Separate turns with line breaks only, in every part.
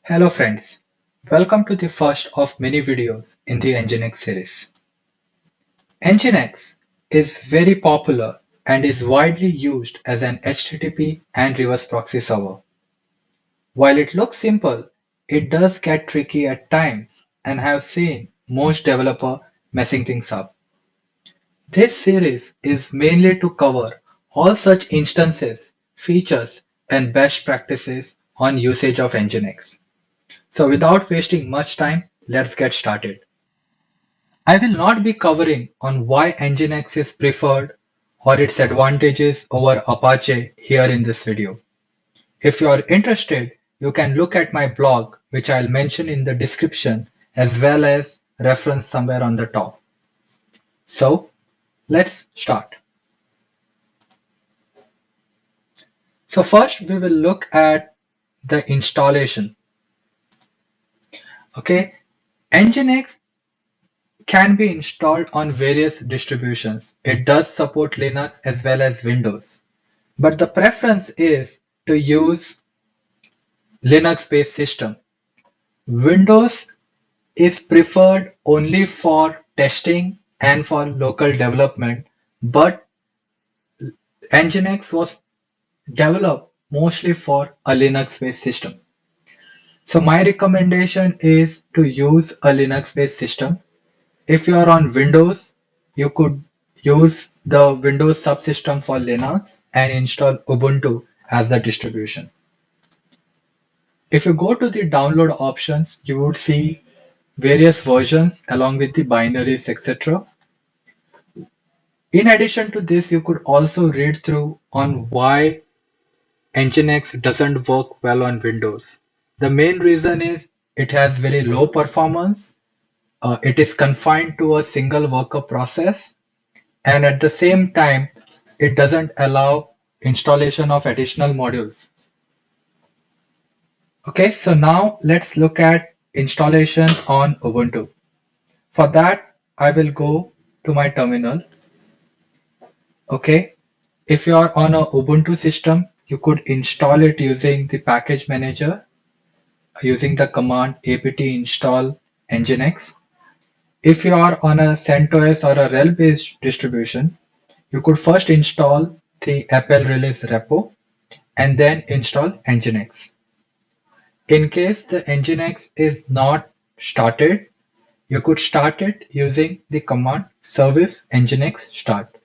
Hello friends, welcome to the first of many videos in the nginx series. Nginx is very popular and is widely used as an HTTP and reverse proxy server. While it looks simple, it does get tricky at times and have seen most developers messing things up. This series is mainly to cover all such instances, features, and best practices on usage of Nginx. So without wasting much time, let's get started. I will not be covering on why Nginx is preferred or its advantages over Apache here in this video. If you are interested, you can look at my blog, which I'll mention in the description as well as reference somewhere on the top. So let's start. So first we will look at the installation. Okay, Nginx can be installed on various distributions. It does support Linux as well as Windows, but the preference is to use Linux-based system. Windows is preferred only for testing and for local development, but Nginx was developed mostly for a Linux-based system. So my recommendation is to use a Linux-based system. If you are on Windows, you could use the Windows subsystem for Linux and install Ubuntu as the distribution. If you go to the download options, you would see various versions along with the binaries, etc. In addition to this, you could also read through on why Nginx doesn't work well on Windows. The main reason is it has very low performance, it is confined to a single worker process, and at the same time, it doesn't allow installation of additional modules. Okay, so now let's look at installation on Ubuntu. For that, I will go to my terminal. Okay, if you are on a Ubuntu system, you could install it using the package manager using the command apt install nginx. If you are on a CentOS or a RHEL based distribution, you could first install the Apple release repo and then install nginx. In case the nginx is not started, you could start it using the command service nginx start.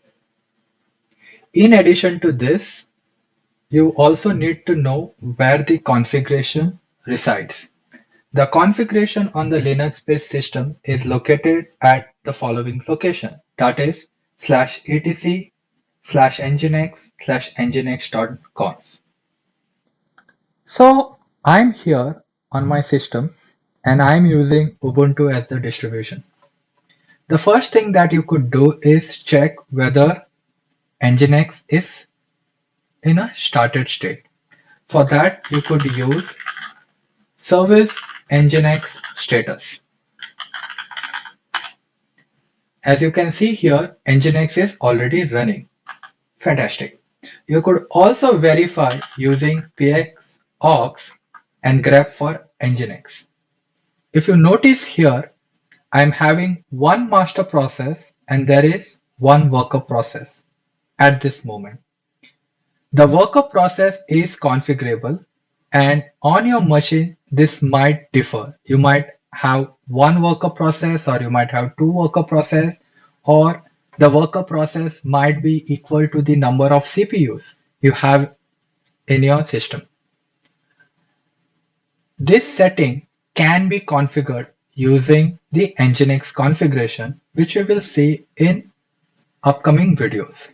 In addition to this, you also need to know where the configuration resides. The configuration on the Linux-based system is located at the following location, that is /etc/nginx/nginx.conf. So I'm here on my system and I'm using Ubuntu as the distribution. The first thing that you could do is check whether Nginx is in a started state. For that, you could use service nginx status. As you can see here, nginx is already running. Fantastic. You could also verify using px-aux and grep for nginx. If you notice here, I'm having one master process and there is one worker process at this moment. The worker process is configurable, and on your machine, this might differ. You might have one worker process, or you might have two worker process, or the worker process might be equal to the number of CPUs you have in your system. This setting can be configured using the Nginx configuration, which we will see in upcoming videos.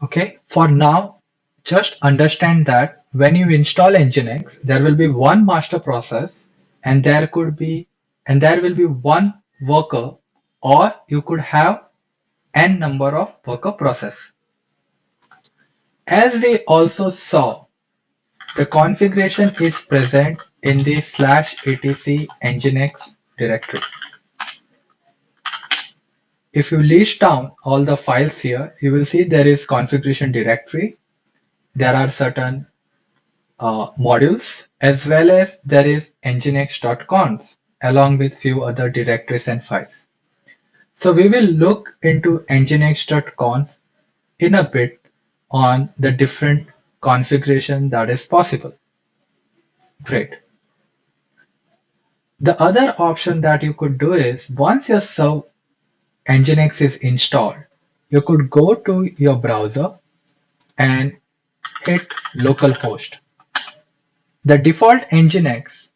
Okay, for now, just understand that when you install Nginx, there will be one master process and there will be one worker, or you could have n number of worker process. As we also saw, the configuration is present in the /etc nginx directory. If you list down all the files here, you will see there is configuration directory. There are certain modules, as well as there is nginx.conf along with few other directories and files. So we will look into nginx.conf in a bit on the different configuration that is possible. Great. The other option that you could do is once your Nginx is installed, you could go to your browser and hit localhost. The default Nginx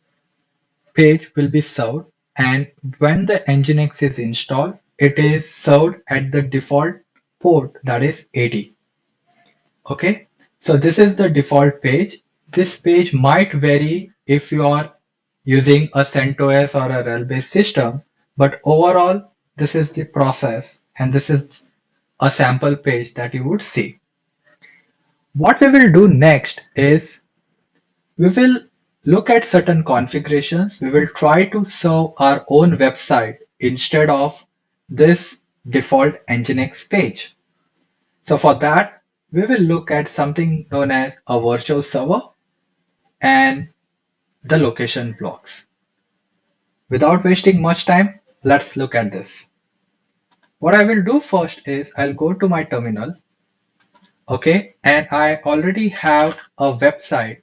page will be served, and when the Nginx is installed, it is served at the default port, that is 80. Okay, so this is the default page. This page might vary if you are using a CentOS or a RHEL-based system, but overall, this is the process, and this is a sample page that you would see. What we will do next is we will look at certain configurations. We will try to serve our own website instead of this default Nginx page. So for that, we will look at something known as a virtual server and the location blocks. Without wasting much time, let's look at this. What I will do first is I'll go to my terminal, okay, and I already have a website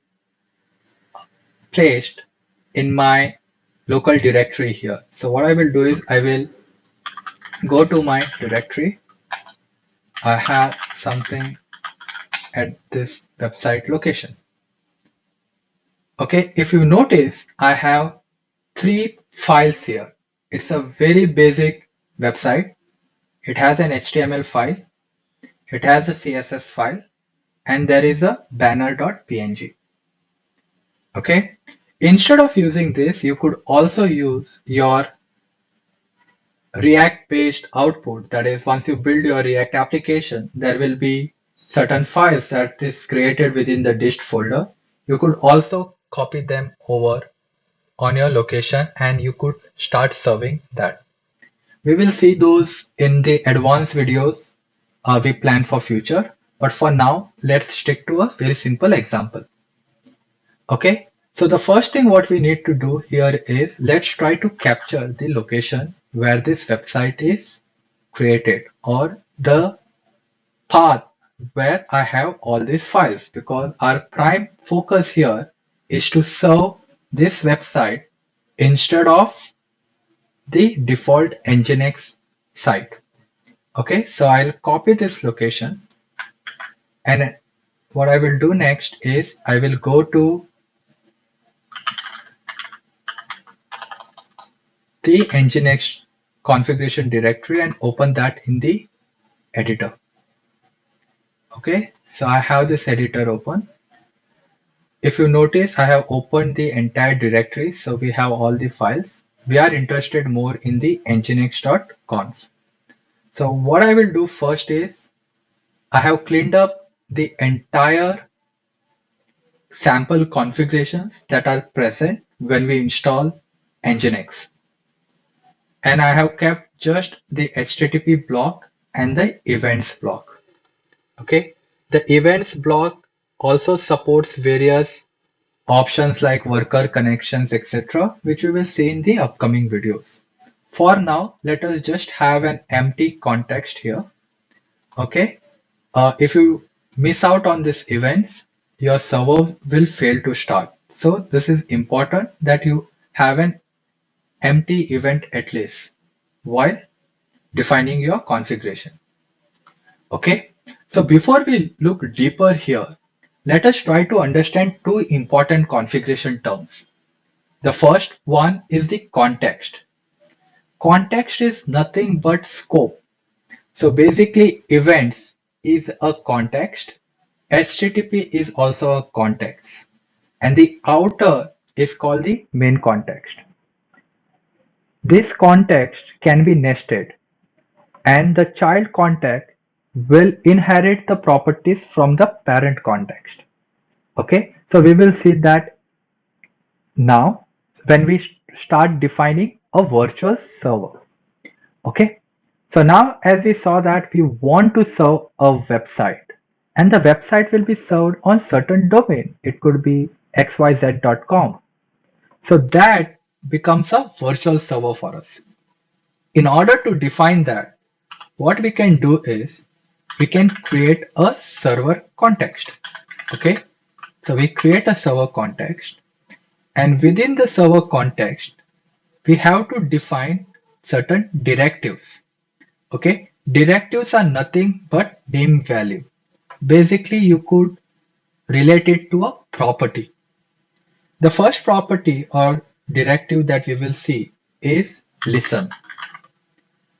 placed in my local directory here. So what I will do is I will go to my directory. I have something at this website location. Okay, if you notice, I have three files here. It's a very basic website. It has an HTML file, it has a CSS file, and there is a banner.png. Okay, instead of using this, you could also use your React based output. That is, once you build your React application, there will be certain files that is created within the dist folder. You could also copy them over on your location and you could start serving that. We will see those in the advanced videos we plan for future. But for now, let's stick to a very simple example. Okay, so the first thing what we need to do here is let's try to capture the location where this website is created or the path where I have all these files, because our prime focus here is to serve this website instead of the default Nginx site. Okay, so I'll copy this location, and what I will do next is I will go to the nginx configuration directory and open that in the editor. Okay, so I have this editor open. If you notice, I have opened the entire directory, so we have all the files. We are interested more in the nginx.conf. So what I will do first is I have cleaned up the entire sample configurations that are present when we install nginx. And I have kept just the HTTP block and the events block. Okay, the events block also supports various options like worker connections, etc., which we will see in the upcoming videos. For now, let us just have an empty context here. Okay, if you miss out on this events, your server will fail to start. So this is important that you have an empty event at least while defining your configuration. Okay, so before we look deeper here, let us try to understand two important configuration terms. The first one is the context. Context is nothing but scope. So basically, events is a context, HTTP is also a context, and the outer is called the main context. This context can be nested, and the child context will inherit the properties from the parent context. Okay, so we will see that now when we start defining a virtual server. Okay, so now as we saw that we want to serve a website, and the website will be served on certain domain. It could be xyz.com. So that becomes a virtual server for us. In order to define that, what we can do is we can create a server context. Okay, so we create a server context, and within the server context, we have to define certain directives. Okay, directives are nothing but name value. Basically, you could relate it to a property. The first property or directive that we will see is listen.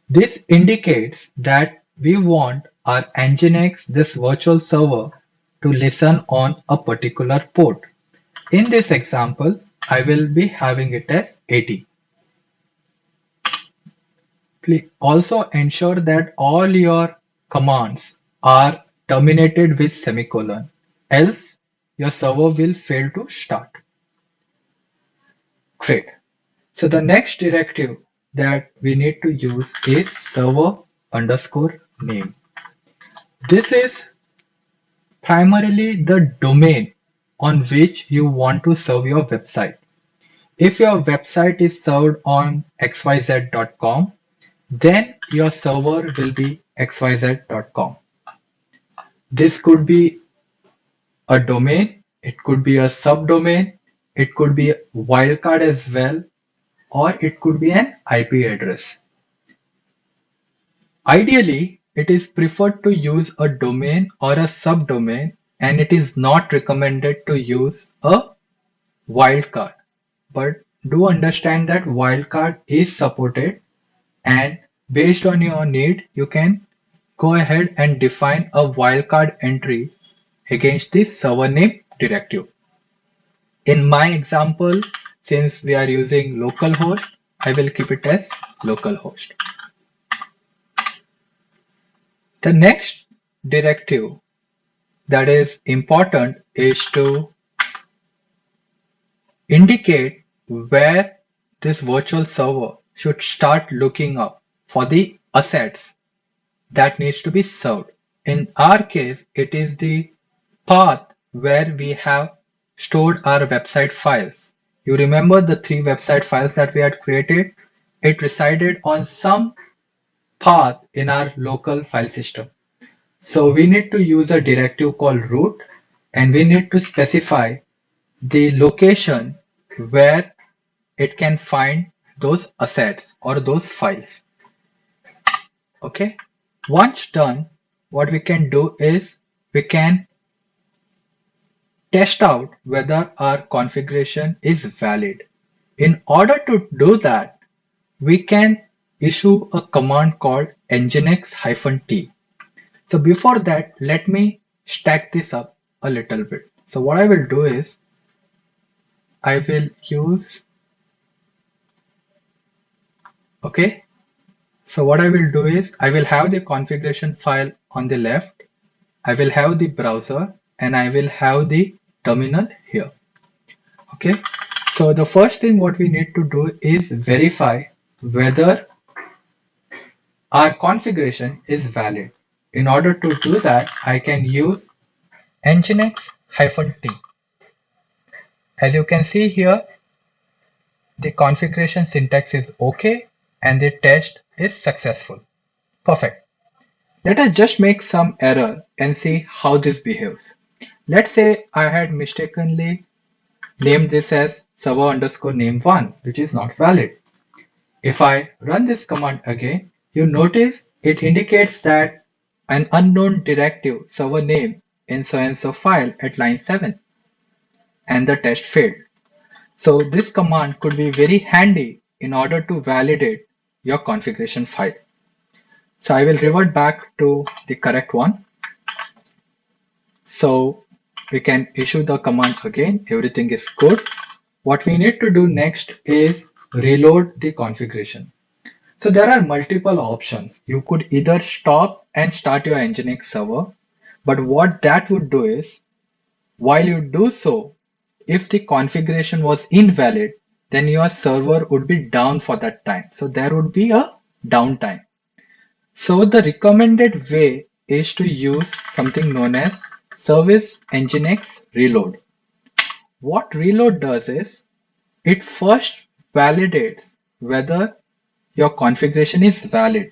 This indicates that we want our nginx, this virtual server, to listen on a particular port. In this example, I will be having it as 80. Please also ensure that all your commands are terminated with semicolon, else your server will fail to start. Great. So the next directive that we need to use is server underscore name. This is primarily the domain on which you want to serve your website. If your website is served on xyz.com, then your server will be xyz.com. This could be a domain, it could be a subdomain, it could be a wildcard as well, or it could be an IP address. Ideally, it is preferred to use a domain or a subdomain, and it is not recommended to use a wildcard. But do understand that wildcard is supported, and based on your need, you can go ahead and define a wildcard entry against this server name directive. In my example, since we are using localhost, I will keep it as localhost. The next directive that is important is to indicate where this virtual server should start looking up for the assets that needs to be served. In our case, it is the path where we have stored our website files. You remember the 3 website files that we had created? It resided on some path in our local file system. So we need to use a directive called root, and we need to specify the location where it can find those assets or those files. Okay. Once done, what we can do is we can test out whether our configuration is valid. In order to do that, we can issue a command called nginx-t. So before that, let me stack this up a little bit. So what I will do is I will use, okay. So what I will do is I will have the configuration file on the left. I will have the browser and I will have the terminal here. Okay. So the first thing what we need to do is verify whether our configuration is valid. In order to do that, I can use nginx-t. As you can see here, the configuration syntax is okay and the test is successful. Perfect. Let us just make some error and see how this behaves. Let's say I had mistakenly named this as server underscore name1, which is not valid. If I run this command again, you notice it indicates that an unknown directive server name in so and so file at line 7, and the test failed. So this command could be very handy in order to validate your configuration file. So I will revert back to the correct one. So we can issue the command again. Everything is good. What we need to do next is reload the configuration. So there are multiple options. You could either stop and start your nginx server, but what that would do is, while you do so, if the configuration was invalid, then your server would be down for that time. So there would be a downtime. So the recommended way is to use something known as service nginx reload. What reload does is it first validates whether your configuration is valid.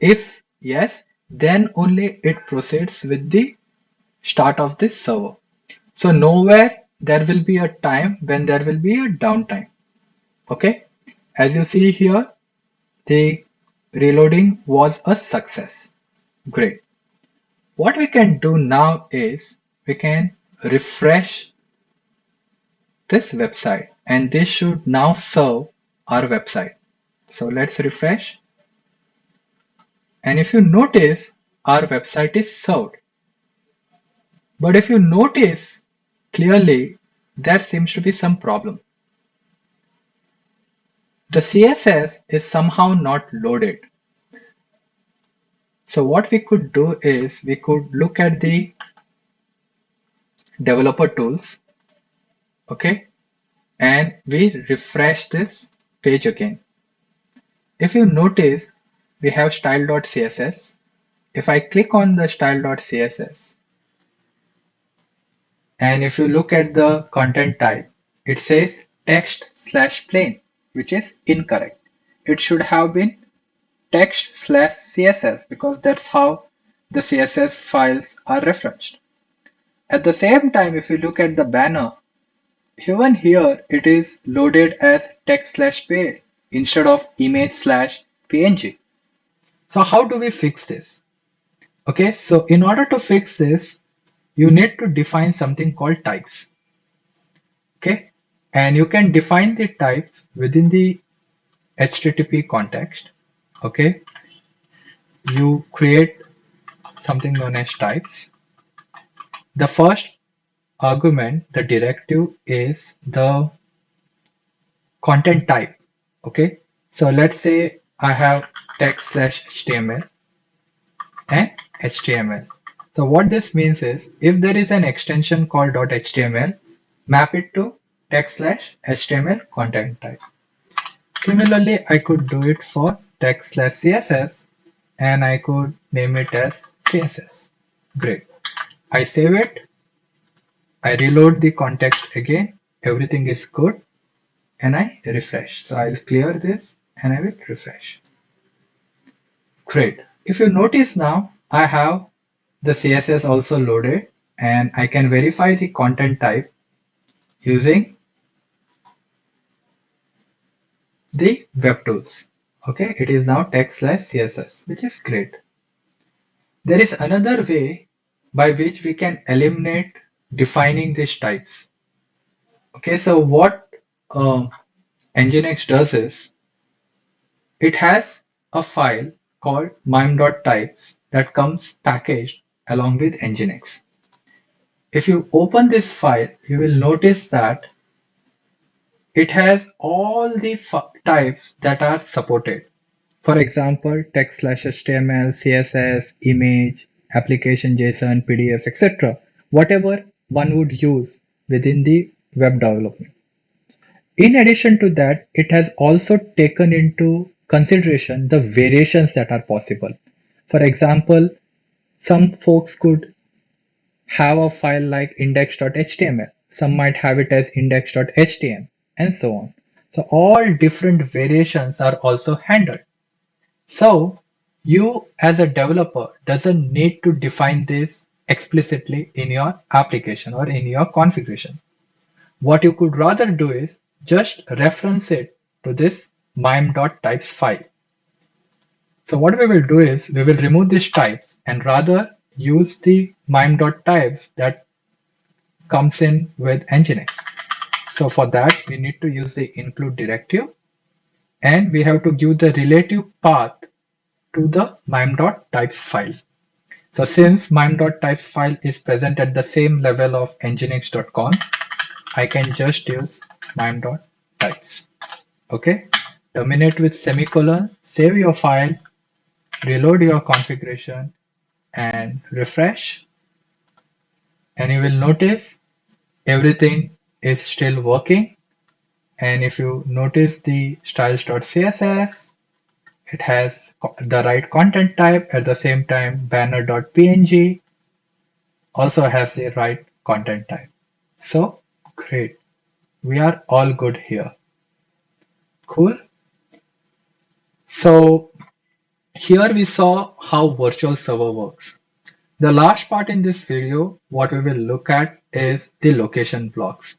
If yes, then only it proceeds with the start of this server. So nowhere there will be a time when there will be a downtime. Okay, as you see here, the reloading was a success. Great. What we can do now is we can refresh this website and this should now serve our website. So let's refresh. And if you notice, our website is served. But if you notice clearly, there seems to be some problem. The CSS is somehow not loaded. So what we could do is we could look at the developer tools, okay, and we refresh this page again. If you notice, we have style.css. If I click on the style.css, and if you look at the content type, it says text/plain, which is incorrect. It should have been text/CSS because that's how the CSS files are referenced. At the same time, if you look at the banner, even here it is loaded as text/page instead of image/png. So how do we fix this? Okay, so in order to fix this, you need to define something called types. Okay, and you can define the types within the HTTP context. Okay, you create something known as types. The first argument, the directive, is the content type. Okay, so let's say I have text/html and HTML. So what this means is if there is an extension called .html, map it to text/html content type. Similarly, I could do it for text/css and I could name it as CSS. Great. I save it. I reload the context again. Everything is good and I refresh. So I'll clear this and I will refresh. Great. If you notice now, I have the CSS also loaded and I can verify the content type using the web tools. Okay, it is now text/CSS, which is great. There is another way by which we can eliminate defining these types. Okay, so what nginx does is it has a file called mime.types that comes packaged along with nginx. If you open this file, you will notice that it has all the types that are supported. For example, text/HTML, CSS, image, application JSON, PDF, etc. Whatever one would use within the web development. In addition to that, it has also taken into consideration the variations that are possible. For example, some folks could have a file like index.html. Some might have it as index.htm and so on. So all different variations are also handled. So you as a developer doesn't need to define this explicitly in your application or in your configuration. What you could rather do is just reference it to this mime.types file. So what we will do is we will remove these types and rather use the mime.types that comes in with nginx. So for that we need to use the include directive and we have to give the relative path to the mime.types file. So since mime.types file is present at the same level of nginx.conf, I can just use mime.types. Okay, terminate with semicolon, save your file, reload your configuration and refresh. And you will notice everything is still working. And if you notice the styles.css, it has the right content type. At the same time, banner.png also has the right content type. So great. We are all good here. Cool. So here we saw how virtual server works. The last part in this video, what we will look at is the location blocks.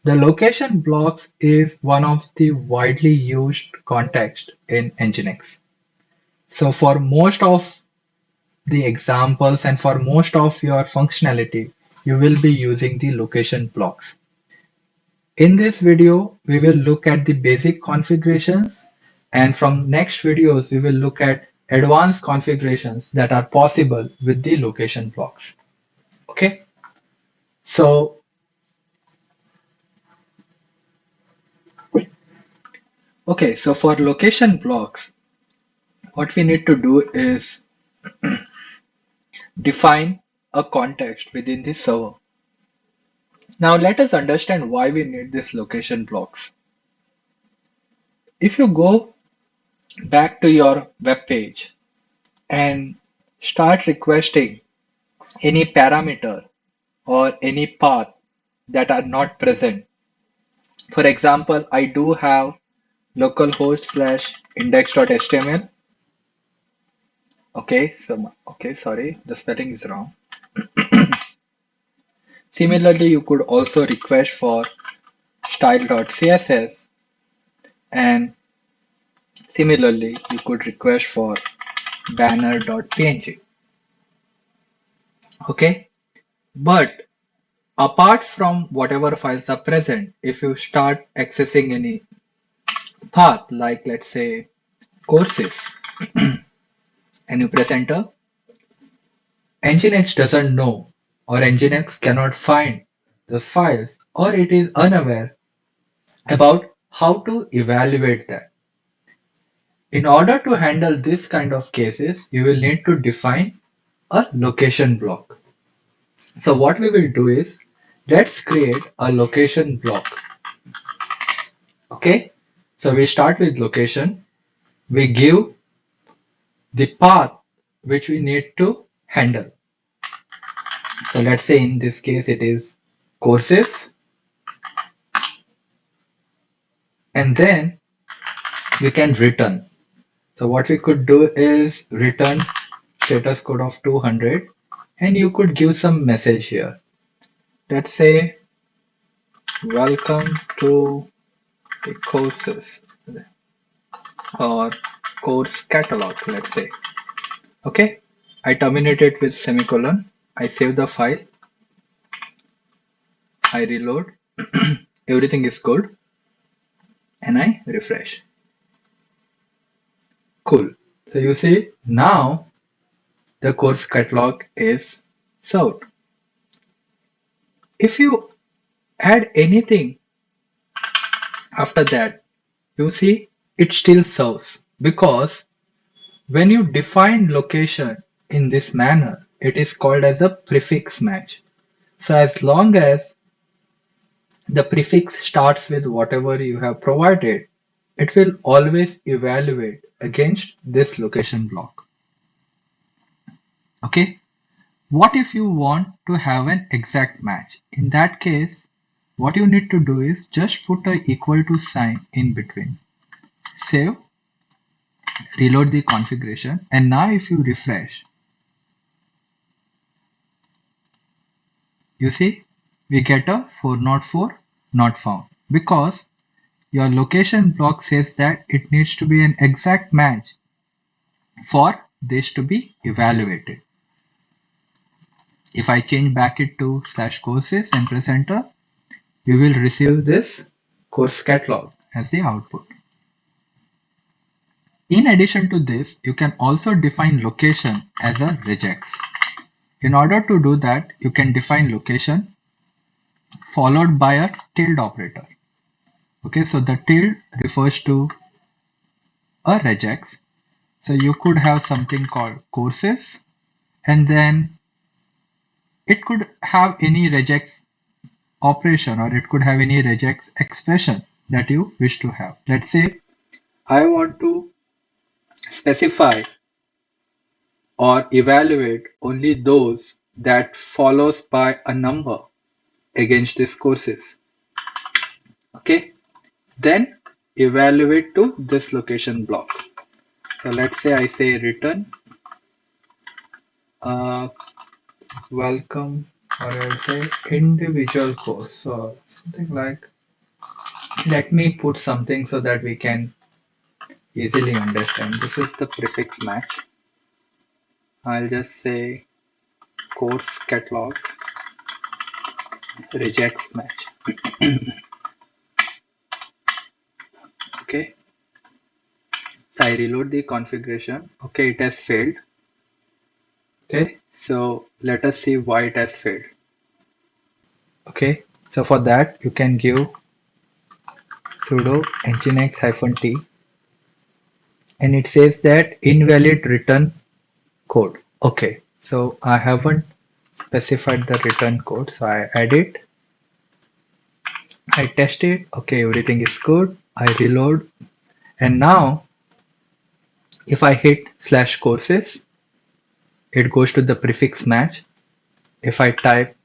The location blocks is one of the widely used context in Nginx. So for most of the examples and for most of your functionality, you will be using the location blocks. In this video, we will look at the basic configurations, and from next videos, we will look at advanced configurations that are possible with the location blocks. Okay, so so for location blocks, what we need to do is define a context within the server. Now let us understand why we need these location blocks. If you go back to your web page and start requesting any parameter or any path that are not present. For example, I do have localhost / index.html. Sorry, the spelling is wrong. Similarly, you could also request for style.css, and similarly, you could request for banner.png. Okay, but apart from whatever files are present, if you start accessing any path, like let's say courses, and you press enter, nginx doesn't know, or nginx cannot find those files, or it is unaware about how to evaluate that. In order to handle this kind of cases, you will need to define a location block. So what we will do is, let's create a location block. Okay, so we start with location. We give the path which we need to handle. So let's say in this case it is courses, and then we can return. So what we could do is return status code of 200, and you could give some message here. Let's say welcome to the courses or course catalog, let's say. Okay, I terminate it with semicolon. I save the file. I reload. Everything is good, and I refresh. Cool. So you see now the course catalog is served. If you add anything after that, you see it still serves, because when you define location in this manner, it is called as a prefix match. So as long as the prefix starts with whatever you have provided, it will always evaluate against this location block. Okay. What if you want to have an exact match? In that case, what you need to do is just put a equal to sign in between. Save, reload the configuration, and now if you refresh, you see we get a 404 not found, because your location block says that it needs to be an exact match for this to be evaluated. If I change back it to /courses and press enter, we will receive this course catalog as the output. In addition to this, you can also define location as a regex. In order to do that, you can define location followed by a tilde operator. Okay, so the tilde refers to a regex. So you could have something called courses, and then it could have any regex operation, or it could have any regex expression that you wish to have. Let's say I want to specify or evaluate only those that follows by a number against these courses. Okay, then evaluate to this location block. So let's say I say return uh, welcome, or I'll say individual course. So something like, let me put something so that we can easily understand. This is the prefix match. I'll just say course catalog rejects match. Okay, so I reload the configuration. Okay, it has failed. Okay, so let us see why it has failed. Okay, so for that you can give sudo nginx-t, and it says that invalid return code. Okay, so I haven't specified the return code, so I add it. I test it. Okay, everything is good. I reload, and now if I hit slash courses, it goes to the prefix match. If I type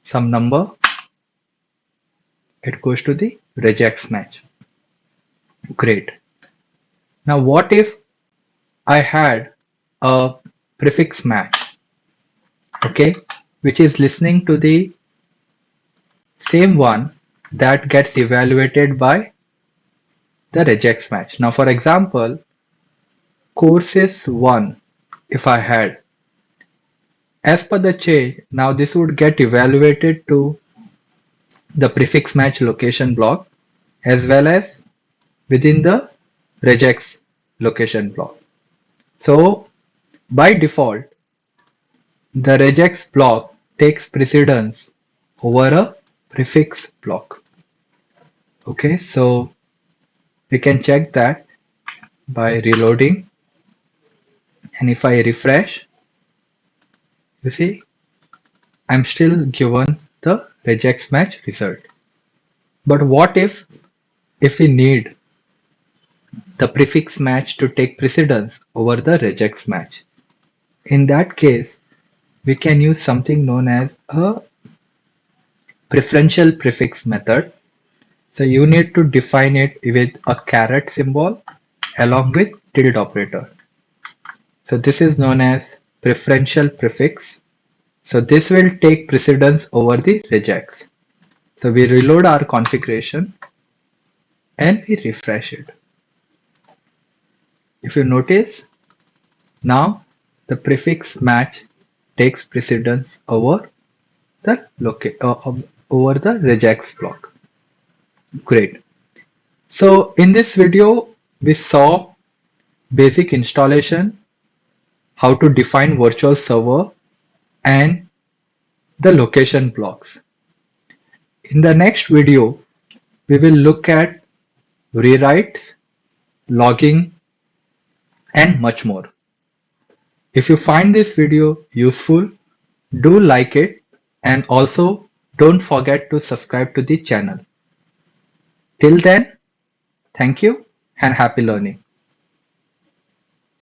some number, it goes to the regex match. Great. Now what if I had a prefix match, okay, which is listening to the same one that gets evaluated by the regex match. Now for example, courses 1, if I had, as per the change, now this would get evaluated to the prefix match location block as well as within the regex location block. So by default, the regex block takes precedence over a prefix block. Okay, so we can check that by reloading, and if I refresh, you see I'm still given the regex match result. But what if we need the prefix match to take precedence over the regex match? In that case, we can use something known as a preferential prefix method. So you need to define it with a caret symbol along with tilde operator. So this is known as preferential prefix. So this will take precedence over the regex. So we reload our configuration and we refresh it. If you notice, now the prefix match takes precedence over the over the regex block. Great. So in this video, we saw basic installation, how to define virtual server, and the location blocks. In the next video, we will look at rewrites, logging, and much more. If you find this video useful, do like it, and also don't forget to subscribe to the channel. Till then, thank you and happy learning.